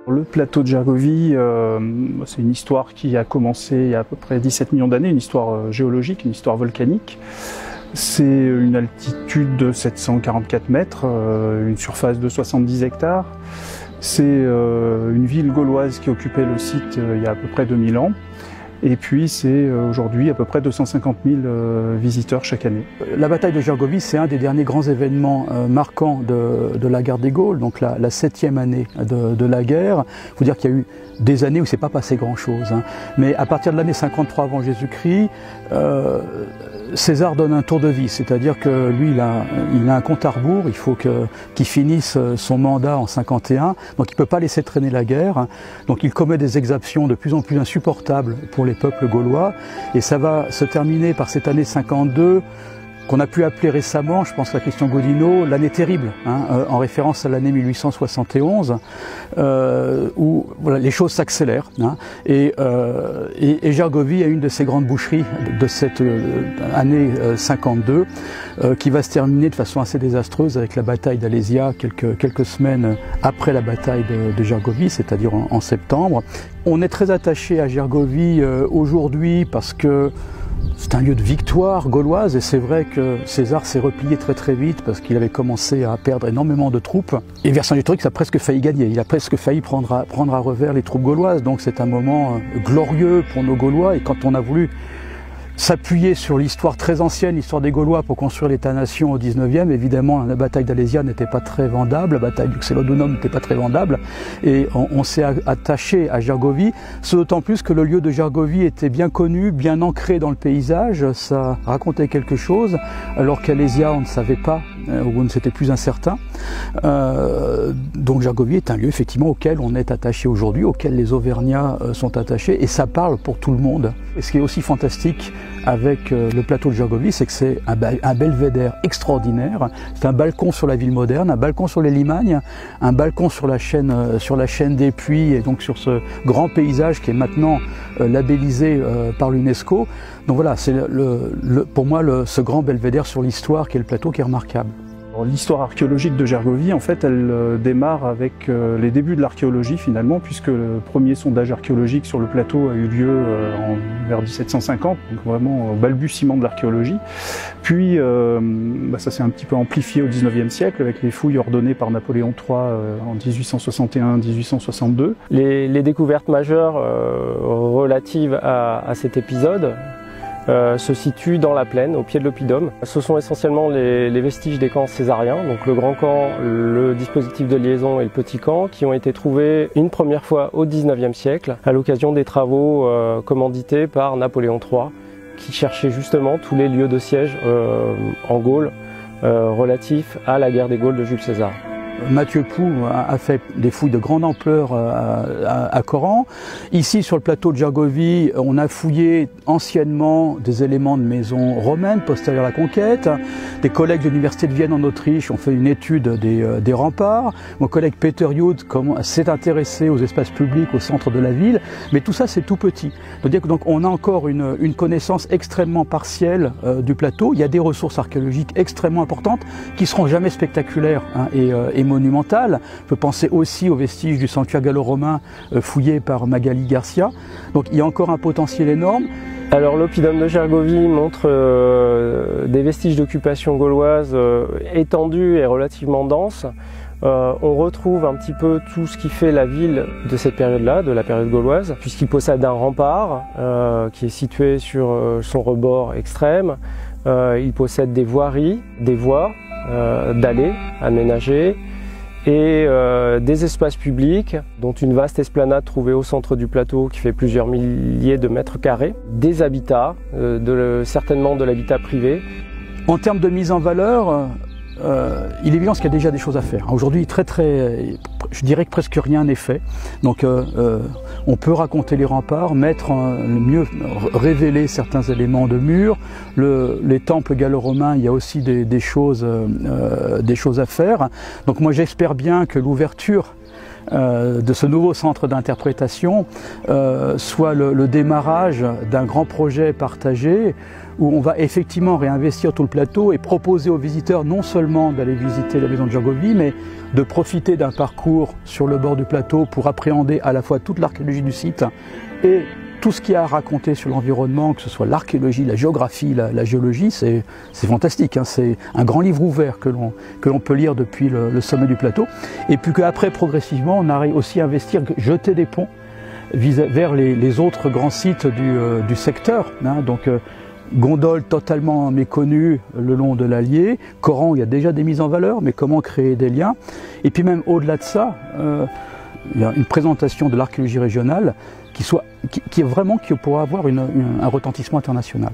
Le plateau de Gergovie, c'est une histoire qui a commencé il y a à peu près 17 millions d'années, une histoire géologique, une histoire volcanique. C'est une altitude de 744 mètres, une surface de 70 hectares. C'est une ville gauloise qui occupait le site il y a à peu près 2000 ans. Et puis c'est aujourd'hui à peu près 250 000 visiteurs chaque année. La bataille de Gergovie, c'est un des derniers grands événements marquants de la guerre des Gaules, donc la 7e année de la guerre. Il faut dire qu'il y a eu des années où il ne s'est pas passé grand-chose, hein. Mais à partir de l'année 53 avant Jésus-Christ, César donne un tour de vis, c'est-à-dire que lui, il a un compte à rebours, il faut qu'il finisse son mandat en 51, donc il ne peut pas laisser traîner la guerre, donc il commet des exactions de plus en plus insupportables pour les peuples gaulois, et ça va se terminer par cette année 52, qu'on a pu appeler récemment, je pense à Christian Godino, l'année terrible, hein, en référence à l'année 1871, où voilà, les choses s'accélèrent, hein, et Gergovie a une de ces grandes boucheries de cette année 52, qui va se terminer de façon assez désastreuse avec la bataille d'Alésia quelques semaines après la bataille de Gergovie, c'est-à-dire en septembre. On est très attaché à Gergovie aujourd'hui parce que c'est un lieu de victoire gauloise, et c'est vrai que César s'est replié très vite parce qu'il avait commencé à perdre énormément de troupes. Et Vercingétorix a presque failli gagner, il a presque failli prendre à revers les troupes gauloises. Donc c'est un moment glorieux pour nos Gaulois, et quand on a voulu s'appuyer sur l'histoire très ancienne, l'histoire des Gaulois, pour construire l'État-nation au 19e, évidemment la bataille d'Alésia n'était pas très vendable, la bataille du Xélodonum n'était pas très vendable, et on s'est attaché à Gergovie, ce d'autant plus que le lieu de Gergovie était bien connu, bien ancré dans le paysage, ça racontait quelque chose, alors qu'Alésia on ne savait pas, ou c'était plus incertain. Donc Gergovie est un lieu effectivement auquel on est attaché aujourd'hui, auquel les Auvergnats sont attachés, et ça parle pour tout le monde. Et ce qui est aussi fantastique avec le plateau de Gergovie, c'est que c'est un belvédère extraordinaire. C'est un balcon sur la ville moderne, un balcon sur les Limagnes, un balcon sur la chaîne des Puys, et donc sur ce grand paysage qui est maintenant labellisé par l'UNESCO. Donc voilà, c'est pour moi ce grand belvédère sur l'histoire qui est le plateau qui est remarquable. L'histoire archéologique de Gergovie, en fait, elle démarre avec les débuts de l'archéologie finalement, puisque le premier sondage archéologique sur le plateau a eu lieu vers 1750, donc vraiment au balbutiement de l'archéologie. Puis ça s'est un petit peu amplifié au XIXe siècle avec les fouilles ordonnées par Napoléon III en 1861-1862. Les découvertes majeures relatives à cet épisode se situe dans la plaine, au pied de l'oppidum. Ce sont essentiellement les vestiges des camps césariens, donc le grand camp, le dispositif de liaison et le petit camp, qui ont été trouvés une première fois au XIXe siècle, à l'occasion des travaux commandités par Napoléon III, qui cherchait justement tous les lieux de siège en Gaule relatifs à la guerre des Gaules de Jules César. Mathieu Pou a fait des fouilles de grande ampleur à Coran. Ici, sur le plateau de Gergovie, on a fouillé anciennement des éléments de maisons romaines postérieures à la conquête. Des collègues de l'Université de Vienne en Autriche ont fait une étude des remparts. Mon collègue Peter Youth s'est intéressé aux espaces publics au centre de la ville. Mais tout ça, c'est tout petit. Donc on a encore une connaissance extrêmement partielle du plateau. Il y a des ressources archéologiques extrêmement importantes qui seront jamais spectaculaires, hein, et monumentale. On peut penser aussi aux vestiges du sanctuaire gallo-romain fouillé par Magali Garcia. Donc il y a encore un potentiel énorme. Alors l'oppidum de Gergovie montre des vestiges d'occupation gauloise étendus et relativement denses. On retrouve un petit peu tout ce qui fait la ville de cette période-là, de la période gauloise, puisqu'il possède un rempart qui est situé sur son rebord extrême. Il possède des voiries, des voies d'allées aménagées, et des espaces publics, dont une vaste esplanade trouvée au centre du plateau qui fait plusieurs milliers de mètres carrés, des habitats, certainement de l'habitat privé. En termes de mise en valeur, il est évident qu'il y a déjà des choses à faire. Aujourd'hui, je dirais que presque rien n'est fait. Donc on peut raconter les remparts, mieux révéler certains éléments de murs. Les temples gallo-romains, il y a aussi des choses à faire. Donc moi j'espère bien que l'ouverture de ce nouveau centre d'interprétation soit le démarrage d'un grand projet partagé où on va effectivement réinvestir tout le plateau et proposer aux visiteurs non seulement d'aller visiter la maison de Gergovie, mais de profiter d'un parcours sur le bord du plateau pour appréhender à la fois toute l'archéologie du site et tout ce qu'il y a à raconter sur l'environnement, que ce soit l'archéologie, la géographie, la géologie. C'est fantastique, hein. C'est un grand livre ouvert que l'on peut lire depuis le sommet du plateau. Et puis qu'après, progressivement, on arrive aussi à investir, jeter des ponts vers les autres grands sites du secteur, hein. Donc, gondole totalement méconnue le long de l'Allier, Coran où il y a déjà des mises en valeur, mais comment créer des liens. Et puis même au-delà de ça, il y a une présentation de l'archéologie régionale qui pourra avoir un retentissement international.